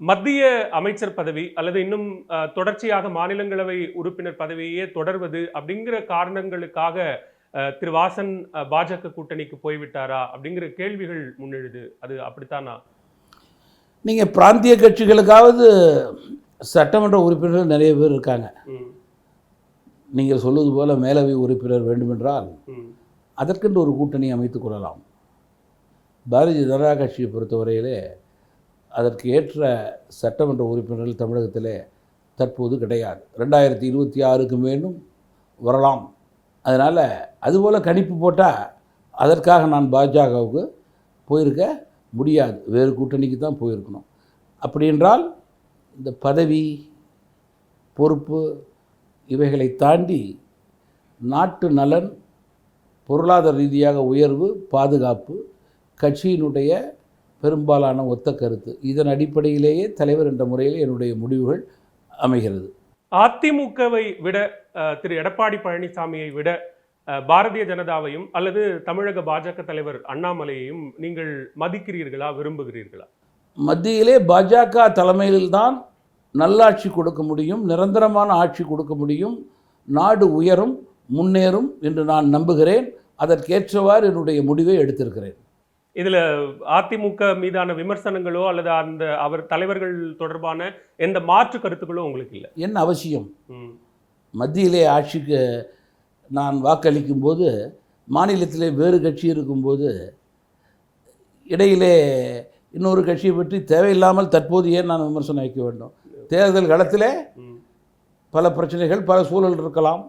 மத்திய அமைச்சர் பதவி அல்லது இன்னும் தொடர்ச்சியாக மாநிலங்களவை உறுப்பினர் பதவியே தொடர்வது அப்படிங்கிற காரணங்களுக்காக திரு வாசன் பாஜக கூட்டணிக்கு போய்விட்டாரா அப்படிங்கிற கேள்விகள் முன்னெழுது. அது அப்படித்தானா? நீங்கள் பிராந்திய கட்சிகளுக்காவது சட்டமன்ற உறுப்பினர்கள் நிறைய பேர் இருக்காங்க. நீங்கள் சொல்வது போல மேலவை உறுப்பினர் வேண்டுமென்றால் அதற்கென்று ஒரு கூட்டணி அமைத்துக் கொள்ளலாம். பாரதிய ஜனதா கட்சியை பொறுத்தவரையிலே அதற்கு ஏற்ற சட்டமன்ற உறுப்பினர்கள் தமிழகத்திலே தற்போது கிடையாது. 2026க்கு மேலும் வரலாம். அதனால் அதுபோல் கணிப்பு போட்டால் அதற்காக நான் பாஜகவுக்கு போயிருக்க முடியாது, வேறு கூட்டணிக்கு தான் போயிருக்கணும். அப்படி என்றால் இந்த பதவி பொறுப்பு இவைகளை தாண்டி நாட்டு நலன், பொருளாதார ரீதியாக உயர்வு, பாதுகாப்பு, கட்சியினுடைய பெரும்பாலான ஒத்த கருத்து, இதன் அடிப்படையிலேயே தலைவர் என்ற முறையில் என்னுடைய முடிவுகள் அமைகிறது. அதிமுகவை விட திரு எடப்பாடி பழனிசாமியை விட பாரதிய ஜனதாவையும் அல்லது தமிழக பாஜக தலைவர் அண்ணாமலையையும் நீங்கள் மதிக்கிறீர்களா, விரும்புகிறீர்களா? மத்தியிலே பாஜக தலைமையில்தான் நல்லாட்சி கொடுக்க முடியும், நிரந்தரமான ஆட்சி கொடுக்க முடியும், நாடு உயரும், முன்னேறும் என்று நான் நம்புகிறேன். அதற்கேற்றவாறு என்னுடைய முடிவை எடுத்திருக்கிறேன். இதில் அதிமுக மீதான விமர்சனங்களோ அல்லது அந்த அவர் தலைவர்கள் தொடர்பான எந்த மாற்று கருத்துக்களோ உங்களுக்கு இல்லை? என்ன அவசியம்? மத்தியிலே ஆட்சிக்கு நான் வாக்களிக்கும் போது மாநிலத்திலே வேறு கட்சி இருக்கும்போது இடையிலே இன்னொரு கட்சியை பற்றி தேவையில்லாமல் தற்போது ஏன் நான் விமர்சனம் வைக்க வேண்டும்? தேர்தல் களத்திலே பல பிரச்சனைகள், பல சூழல் இருக்கலாம்,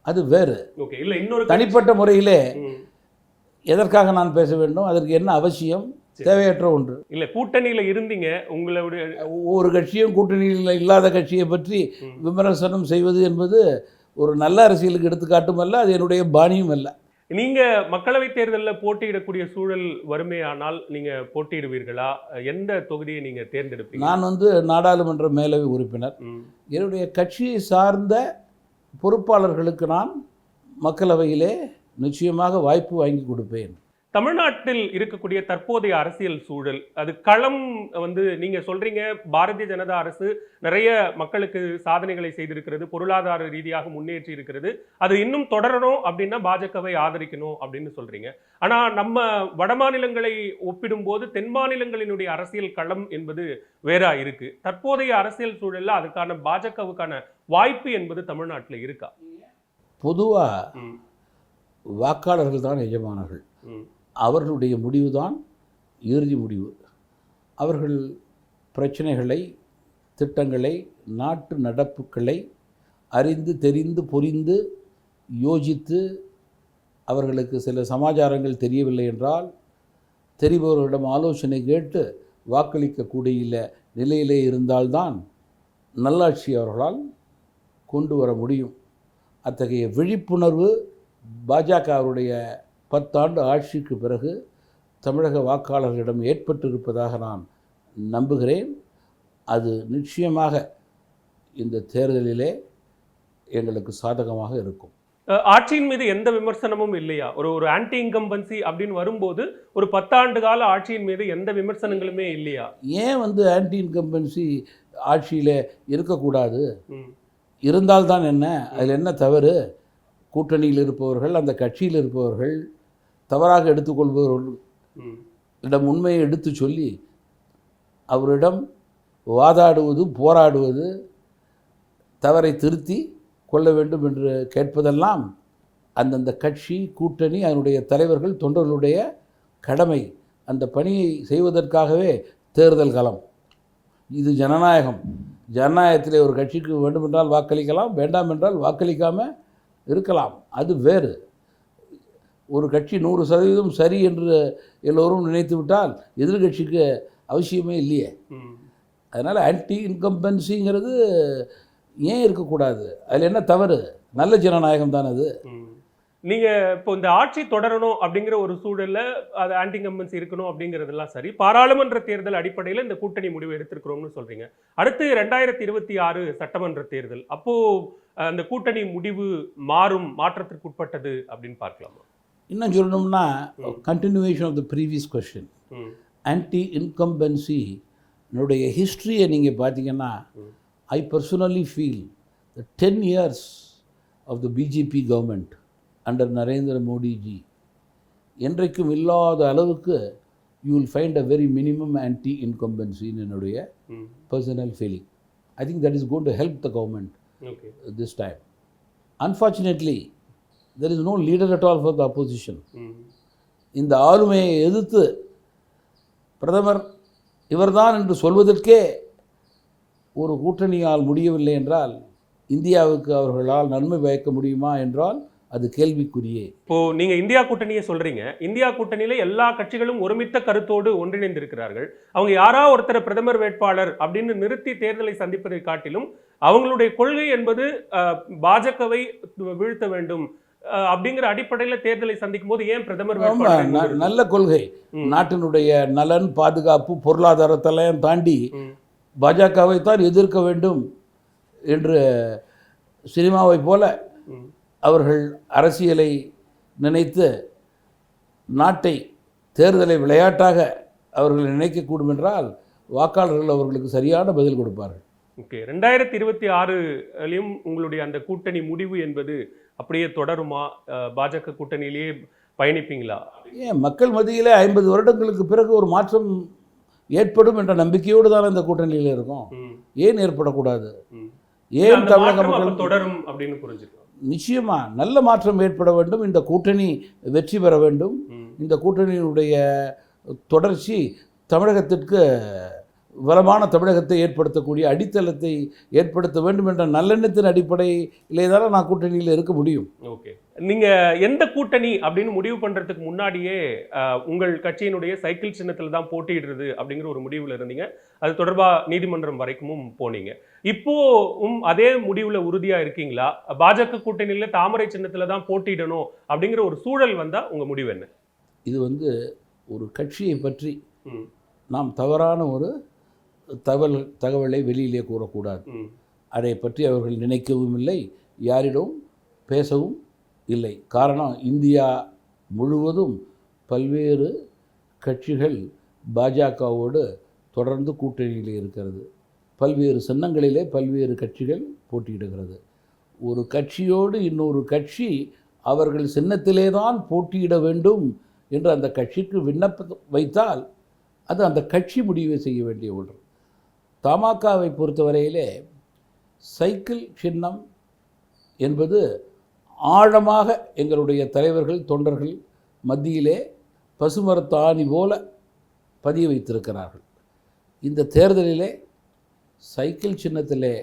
அது வேறு. ஓகே, இல்லை இன்னொரு தனிப்பட்ட முறையிலே எதற்காக நான் பேச வேண்டும்? அதற்கு என்ன அவசியம்? தேவையற்ற ஒன்று. இல்லை, கூட்டணியில் இருந்தீங்க, உங்களுடைய ஒவ்வொரு கட்சியும் கூட்டணியில் இல்லாத கட்சியை பற்றி விமர்சனம் செய்வது என்பது ஒரு நல்ல அரசியலுக்கு எடுத்துக்காட்டும் அல்ல, அது என்னுடைய பாணியும் அல்ல. நீங்க மக்களவை தேர்தலில் போட்டியிடக்கூடிய சூழல் வறுமையானால் நீங்க போட்டியிடுவீர்களா? எந்த தொகுதியை நீங்க தேர்ந்தெடுப்பீங்க? நான் நாடாளுமன்ற மேலவை உறுப்பினர். என்னுடைய கட்சியை சார்ந்த பொறுப்பாளர்களுக்கு நான் மக்களவையிலே நிச்சயமாக வாய்ப்பு வாங்கி கொடுப்பேன். தமிழ்நாட்டில் இருக்கக்கூடிய தற்போதைய அரசியல் சூழல், அது களம் நீங்க சொல்றீங்க பாரதிய ஜனதா அரசு நிறைய மக்களுக்கு சாதனைகளை செய்திருக்கிறது, பொருளாதார ரீதியாக முன்னேற்றி இருக்கிறது, அது இன்னும் தொடரணும் அப்படின்னா பாஜகவை ஆதரிக்கணும் அப்படின்னு சொல்றீங்க. ஆனா நம்ம வட மாநிலங்களை ஒப்பிடும்போது தென் மாநிலங்களினுடைய அரசியல் களம் என்பது வேறா இருக்கு. தற்போதைய அரசியல் சூழல்ல அதுக்கான பாஜகவுக்கான வாய்ப்பு என்பது தமிழ்நாட்டில் இருக்கா? பொதுவா வாக்காளர்கள் தான் எஜமானர்கள். அவர்களுடைய முடிவு தான் இறுதி முடிவு. அவர்கள் பிரச்சனைகளை, திட்டங்களை, நாட்டு நடப்புகளை அறிந்து, தெரிந்து, புரிந்து, யோசித்து, அவர்களுக்கு சில சமாச்சாரங்கள் தெரியவில்லை என்றால் தெரிபவர்களிடம் ஆலோசனை கேட்டு வாக்களிக்கக்கூடிய நிலையிலே இருந்தால்தான் நல்லாட்சி அவர்களால் கொண்டு வர முடியும். அத்தகைய விழிப்புணர்வு பாஜகவுடைய 10 ஆண்டு ஆட்சிக்கு பிறகு தமிழக வாக்காளர்களிடம் ஏற்பட்டிருப்பதாக நான் நம்புகிறேன். அது நிச்சயமாக இந்த தேர்தலிலே எங்களுக்கு சாதகமாக இருக்கும். ஆட்சியின் மீது எந்த விமர்சனமும் இல்லையா? ஒரு ஆன்டி இன்கம்பன்சி அப்படின்னு வரும்போது ஒரு 10 ஆண்டு கால ஆட்சியின் மீது எந்த விமர்சனங்களுமே இல்லையா? ஏன் ஆன்டி இன்கம்பன்சி ஆட்சியில் இருக்கக்கூடாது? இருந்தால்தான் என்ன, அதில் என்ன தவறு? கூட்டணியில் இருப்பவர்கள், அந்த கட்சியில் இருப்பவர்கள், தவறாக எடுத்துக்கொள்பவர்களிடம் உண்மையை எடுத்து சொல்லி அவரிடம் வாதாடுவது, போராடுவது, தவறை திருத்தி கொள்ள வேண்டும் என்று கேட்பதெல்லாம் அந்தந்த கட்சி, கூட்டணி, அதனுடைய தலைவர்கள், தொண்டர்களுடைய கடமை. அந்த பணியை செய்வதற்காகவே தேர்தல் களம். இது ஜனநாயகம். ஜனநாயகத்திலே ஒரு கட்சிக்கு வேண்டுமென்றால் வாக்களிக்கலாம், வேண்டாம் என்றால் வாக்களிக்காமல் இருக்கலாம், அது வேறு. ஒரு கட்சி 100% சரி என்று எல்லோரும் நினைத்து விட்டால் எதிர்கட்சிக்கு அவசியமே இல்லையே. அதனால் ஆன்டி இன்கம்பன்சிங்கிறது ஏன் இருக்கக்கூடாது? அதில் என்ன தவறு? நல்ல ஜனநாயகம் தான் அது. நீங்கள் இப்போ இந்த ஆட்சி தொடரணும் அப்படிங்கிற ஒரு சூழலில் அது ஆன்டி இன்கம்பன்சி இருக்கணும் அப்படிங்கிறதெல்லாம் சரி, பாராளுமன்ற தேர்தல் அடிப்படையில் இந்த கூட்டணி முடிவு எடுத்திருக்கிறோம்னு சொல்கிறீங்க. அடுத்து 2026 சட்டமன்ற தேர்தல், அப்போது அந்த கூட்டணி முடிவு மாற்றத்திற்கு உட்பட்டது அப்படின்னு பார்க்கலாமா? இன்னும் சொல்லணும்னா continuation of the previous question, anti incumbency என்னுடைய ஹிஸ்ட்ரியை நீங்கள் பார்த்தீங்கன்னா, I personally feel the 10 years of the BJP government under Narendra Modiji என்றைக்கும் இல்லாத அளவுக்கு you will find a very minimum anti இன்கம்பன்சின்னு என்னுடைய personal feeling. I think that is going to help the government this time. Unfortunately there is no leader at all for the opposition. இந்த ஆளுமையை எதிர்த்து பிரதமர் இவர்தான் என்று சொல்வதற்கே ஒரு கூட்டணியால் முடியவில்லை என்றால் இந்தியாவுக்கு அவர்களால் நன்மை பயக்க முடியுமா என்றால் அது கேள்விக்குரியே. இப்போ நீங்க இந்தியா கூட்டணியை சொல்றீங்க, இந்தியா கூட்டணியில எல்லா கட்சிகளும் ஒருமித்த கருத்தோடு ஒன்றிணைந்திருக்கிறார்கள். அவங்க யாரா ஒருத்தர் பிரதமர் வேட்பாளர் அப்படின்னு நிறுத்தி தேர்தலை சந்திப்பதை காட்டிலும் அவங்களுடைய கொள்கை என்பது பாஜகவை வீழ்த்த வேண்டும் அப்படிங்கிற அடிப்படையில தேர்தலை சந்திக்கும் போது ஏன் பிரதமர் வேட்பாளர்? நல்ல கொள்கை. நாட்டினுடைய நலன், பாதுகாப்பு, பொருளாதாரத்தெல்லாம் தாண்டி பாஜகவை தான் எதிர்க்க வேண்டும் என்று சினிமாவை போல அவர்கள் அரசியலை நினைத்து நாட்டை தேர்தலை விளையாட்டாக அவர்கள் நினைக்கக்கூடும் என்றால் வாக்காளர்கள் அவர்களுக்கு சரியான பதில் கொடுப்பார்கள். ஓகே, 2026லையும் உங்களுடைய அந்த கூட்டணி முடிவு என்பது அப்படியே தொடருமா? பாஜக கூட்டணியிலேயே பயணிப்பீங்களா? ஏன் மக்கள் மத்தியிலே 50 வருடங்களுக்கு பிறகு ஒரு மாற்றம் ஏற்படும் என்ற நம்பிக்கையோடு தான் இந்த கூட்டணியில் இருக்கும். ஏன் ஏற்படக்கூடாது? ஏன் தமிழக மக்கள் தொடரும் அப்படின்னு புரிஞ்சுக்கலாம். நிச்சயமா நல்ல மாற்றம் ஏற்பட வேண்டும். இந்த கூட்டணி வெற்றி பெற வேண்டும். இந்த கூட்டணியினுடைய தொடர்ச்சி தமிழகத்திற்கு வளமான தமிழகத்தை ஏற்படுத்தக்கூடிய அடித்தளத்தை ஏற்படுத்த வேண்டும் என்ற நல்லெண்ணத்தின் அடிப்படையிலே தானே நான் கூட்டணியில் இருக்க முடியும். ஓகே, நீங்க எந்த கூட்டணி அப்படின்னு முடிவு பண்றதுக்கு முன்னாடியே உங்கள் கட்சியினுடைய சைக்கிள் சின்னத்தில் தான் போட்டியிடுறது அப்படிங்கிற ஒரு முடிவில் இருந்தீங்க. அது தொடர்பாக நீதிமன்றம் வரைக்கும் போனீங்க. இப்போவும் அதே முடிவில் உறுதியாக இருக்கீங்களா? பாஜக கூட்டணியில் தாமரை சின்னத்தில் தான் போட்டியிடணும் அப்படிங்கிற ஒரு சூழல் வந்தால் உங்கள் முடிவு என்ன? இது ஒரு கட்சியை பற்றி நாம் தவறான ஒரு தகவலை வெளியிலே கூறக்கூடாது. அதை பற்றி அவர்கள் நினைக்கவும் இல்லை, யாரிடம் பேசவும் இல்லை. காரணம், இந்தியா முழுவதும் பல்வேறு கட்சிகள் பாஜகவோடு தொடர்ந்து கூட்டணியில் இருக்கிறது. பல்வேறு சின்னங்களிலே பல்வேறு கட்சிகள் போட்டியிடுகிறது. ஒரு கட்சியோடு இன்னொரு கட்சி அவர்கள் சின்னத்திலே தான் போட்டியிட வேண்டும் என்று அந்த கட்சிக்கு விண்ணப்பம் வைத்தால் அது அந்த கட்சி முடிவை செய்ய வேண்டிய ஒன்று. தமாகாவை பொறுத்தவரையிலே சைக்கிள் சின்னம் என்பது ஆழமாக எங்களுடைய தலைவர்கள், தொண்டர்கள் மத்தியிலே பசுமரத்தாணி போல பதிய வைத்திருக்கிறார்கள். இந்த தேர்தலிலே சைக்கிள் சின்னத்திலே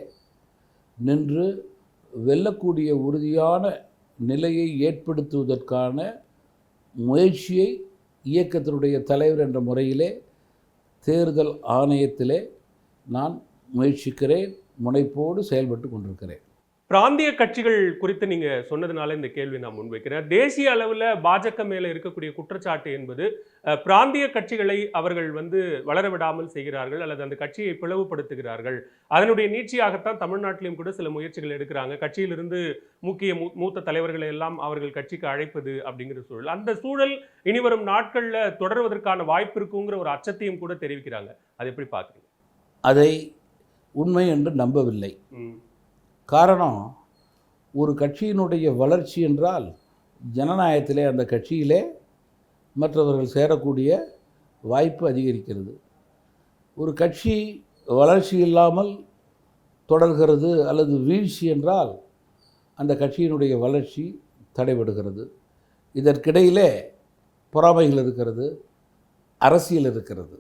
நின்று வெல்லக்கூடிய உறுதியான நிலையை ஏற்படுத்துவதற்கான முயற்சியை இயக்கத்தினுடைய தலைவர் என்ற முறையிலே தேர்தல் ஆணையத்திலே நான் முயற்சிக்கிறேன், முனைப்போடு செயல்பட்டு கொண்டிருக்கிறேன். பிராந்திய கட்சிகள் குறித்து நீங்க சொன்னதுனால இந்த கேள்வி நான் முன்வைக்கிறேன். தேசிய அளவில் பாஜக மேல இருக்கக்கூடிய குற்றச்சாட்டு என்பது பிராந்திய கட்சிகளை அவர்கள் வளர விடாமல் செய்கிறார்கள் அல்லது அந்த கட்சியை பிளவுபடுத்துகிறார்கள். அதனுடைய நீட்சியாகத்தான் தமிழ்நாட்டிலும் கூட சில முயற்சிகள் எடுக்கிறாங்க. கட்சியிலிருந்து மூத்த தலைவர்களை எல்லாம் அவர்கள் கட்சிக்கு அழைப்பது அப்படிங்கிற சூழல். அந்த சூழல் இனிவரும் நாட்கள்ல தொடர்வதற்கான வாய்ப்பு இருக்குங்கிற ஒரு அச்சத்தையும் கூட தெரிவிக்கிறாங்க. அதை எப்படி பார்க்குறீங்க? அதை உண்மை என்று நம்பவில்லை. காரணம், ஒரு கட்சியினுடைய வளர்ச்சி என்றால் ஜனநாயகத்திலே அந்த கட்சியிலே மற்றவர்கள் சேரக்கூடிய வாய்ப்பு அதிகரிக்கிறது. ஒரு கட்சி வளர்ச்சி இல்லாமல் தொடர்கிறது அல்லது வீழ்ச்சி என்றால் அந்த கட்சியினுடைய வளர்ச்சி தடைபடுகிறது. இதற்கிடையிலே பொறாமைகள் இருக்கிறது, அரசியல் இருக்கிறது.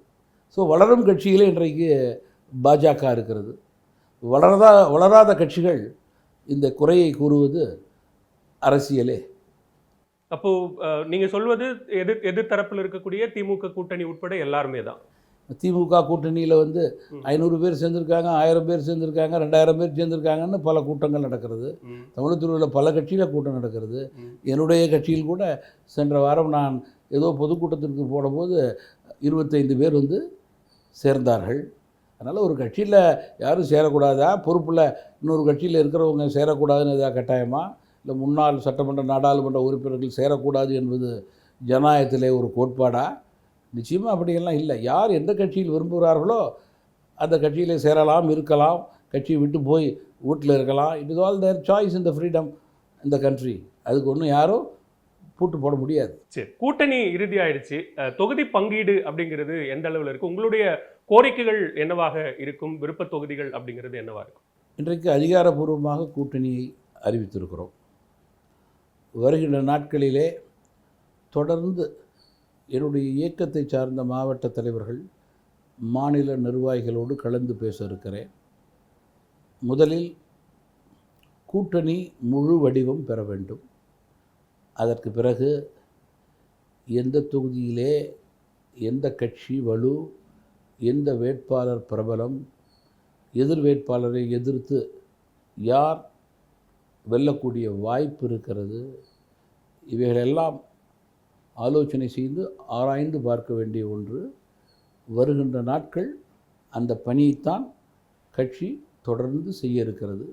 ஸோ வளரும் கட்சியிலே இன்றைக்கு பாஜக இருக்கிறது. வளராத கட்சிகள் இந்த குறையை கூறுவது அரசியலே. அப்போ நீங்க சொல்வது எதிர்த்தரப்பில் இருக்கக்கூடிய திமுக கூட்டணி உட்பட எல்லாருமே தான். திமுக கூட்டணியில் 500 பேர் சேர்ந்திருக்காங்க, 1000 பேர் சேர்ந்திருக்காங்க, 2000 பேர் சேர்ந்திருக்காங்கன்னு பல கூட்டங்கள் நடக்கிறது. தமிழகத்தில் உள்ள பல கட்சியில் கூட்டம் நடக்கிறது. என்னுடைய கட்சியில் கூட சென்ற வாரம் நான் ஏதோ பொதுக்கூட்டத்திற்கு போடும்போது 25 பேர் சேர்ந்தார்கள். அதனால் ஒரு கட்சியில் யாரும் சேரக்கூடாதா? பொறுப்பில் இன்னொரு கட்சியில் இருக்கிறவங்க சேரக்கூடாதுன்னு எதாவது கட்டாயமா? இல்லை முன்னாள் சட்டமன்ற நாடாளுமன்ற உறுப்பினர்கள் சேரக்கூடாது என்பது ஜனநாயகத்திலே ஒரு கோட்பாடா? நிச்சயமாக அப்படியெல்லாம் இல்லை. யார் எந்த கட்சியில் விரும்புகிறார்களோ அந்த கட்சியில் சேரலாம், இருக்கலாம், கட்சியை விட்டு போய் வீட்டில் இருக்கலாம். It is all there choice in the freedom இந்த கண்ட்ரி. அதுக்கு ஒன்றும் யாரும் பூட்டு போட முடியாது. சரி, கூட்டணி இறுதி ஆயிடுச்சு. தொகுதி பங்கீடு அப்படிங்கிறது எந்த அளவில் இருக்கு? உங்களுடைய கோரிக்கைகள் என்னவாக இருக்கும்? விருப்ப தொகுதிகள் அப்படிங்கிறது என்னவா இருக்கும்? இன்றைக்கு அதிகாரப்பூர்வமாக கூட்டணியை அறிவித்திருக்கிறோம். வருகின்ற நாட்களிலே தொடர்ந்து என்னுடைய இயக்கத்தை சார்ந்த மாவட்ட தலைவர்கள், மாநில நிர்வாகிகளோடு கலந்து பேச இருக்கிறேன். முதலில் கூட்டணி முழு வடிவம் பெற வேண்டும். அதற்கு பிறகு எந்த தொகுதியிலே எந்த கட்சி வலு, எந்த வேட்பாளர் பிரபலம், எதிர் வேட்பாளரை எதிர்த்து யார் வெல்லக்கூடிய வாய்ப்பு இருக்கிறது, இவைகளெல்லாம் ஆலோசனை செய்து ஆராய்ந்து பார்க்க வேண்டிய ஒன்று. வருகின்ற நாட்கள் அந்த பணியைத்தான் கட்சி தொடர்ந்து செய்ய இருக்கிறது.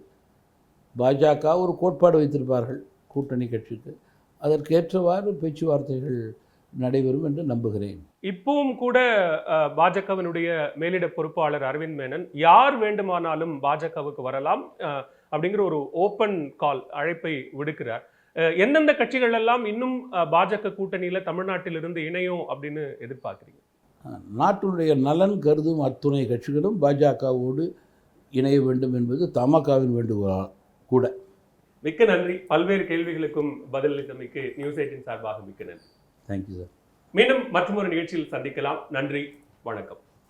பாஜக ஒரு கோட்பாடு வைத்திருப்பார்கள் கூட்டணி கட்சிக்கு, அதற்கேற்றவாறு பேச்சுவார்த்தைகள் நடைபெறும் என்று நம்புகிறேன். இப்பவும் கூட பாஜகவினுடைய மேலிட பொறுப்பாளர் அரவிந்த் மேனன் யார் வேண்டுமானாலும் பாஜகவுக்கு வரலாம் அப்படிங்கிற ஒரு ஓப்பன் கால் அழைப்பை விடுக்கிறார். எந்தெந்த கட்சிகள் எல்லாம் இன்னும் பாஜக கூட்டணியில தமிழ்நாட்டிலிருந்து இணையும் அப்படின்னு எதிர்பார்க்குறீங்க? நாட்டினுடைய நலன் கருதும் அத்துணை கட்சிகளும் பாஜகவோடு இணைய வேண்டும் என்பது தமாகவின் வேண்டுகோள் கூட. மிக்க நன்றி. பல்வேறு கேள்விகளுக்கும் பதிலளித்தமைக்கு நியூஸ் 18 சார்பாக மிக்க நன்றி. Thank you sir. மீண்டும் மற்றொரு நிகழ்ச்சியில் சந்திக்கலாம். நன்றி, வணக்கம்.